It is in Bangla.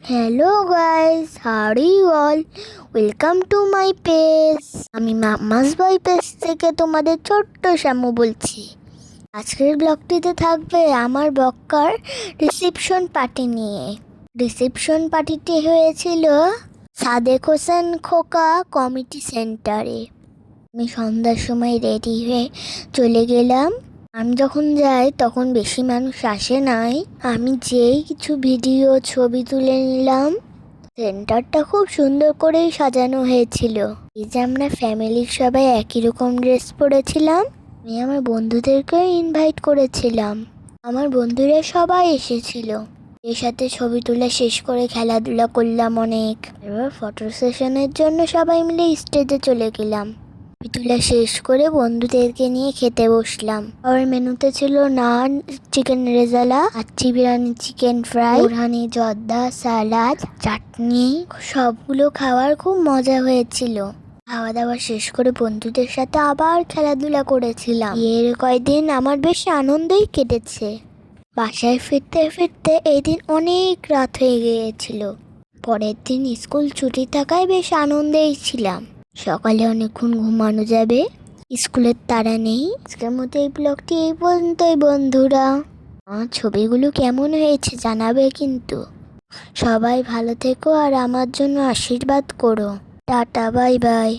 Hello guys, how are you all? Welcome to my page. আমি মাম্মাস বয় পেজ থেকে তোমাদের ছোট্ট শ্যামু বলছি। আজকের ব্লগটিতে থাকবে আমার বক্কার রিসেপশন পার্টি নিয়ে। রিসেপশন পার্টিটি হয়েছিল সাদেক হোসেন খোকা কমিটি সেন্টারে। আমি সন্ধ্যার সময় রেডি হয়ে চলে গেলাম। আমি যখন যাই তখন বেশি মানুষ আসে নাই। আমি যেই কিছু ভিডিও ছবি তুলে নিলাম। সেন্টারটা খুব সুন্দর করেই সাজানো হয়েছিল। এই যে আমরা ফ্যামিলির সবাই একই রকম ড্রেস পরেছিলাম। আমি আমার বন্ধুদেরকেও ইনভাইট করেছিলাম। আমার বন্ধুরা সবাই এসেছিল। এর সাথে ছবি তোলা শেষ করে খেলাধুলা করলাম অনেক। এবার ফটো সেশনের জন্য সবাই মিলে স্টেজে চলে গেলাম। ছবি তোলা শেষ করে বন্ধুদেরকে নিয়ে খেতে বসলাম। আর মেনুতে ছিল naan, chicken rezala, kacchi biryani, chicken fry, বোরহানি জর্দা, স্যালাড, চাটনি। সবগুলো খাওয়ার খুব মজা হয়েছিল। খাওয়া দাওয়া শেষ করে বন্ধুদের সাথে আবার খেলাধুলা করেছিলাম। এর কয়েকদিন আমার বেশ আনন্দেই কেটেছে। বাসায় ফিরতে ফিরতে এই দিন অনেক রাত হয়ে গিয়েছিল। পরের দিন স্কুল ছুটি থাকায় বেশ আনন্দেই ছিলাম। সকালে অনেকক্ষণ ঘুমানো যাবে, স্কুলের তাড়া নেই। আজকের মতো এই ব্লগটি এই পর্যন্তই বন্ধুরা। আমার ছবিগুলো কেমন হয়েছে জানাবে কিন্তু। সবাই ভালো থেকো আর আমার জন্য আশীর্বাদ করো। Tata, bye bye.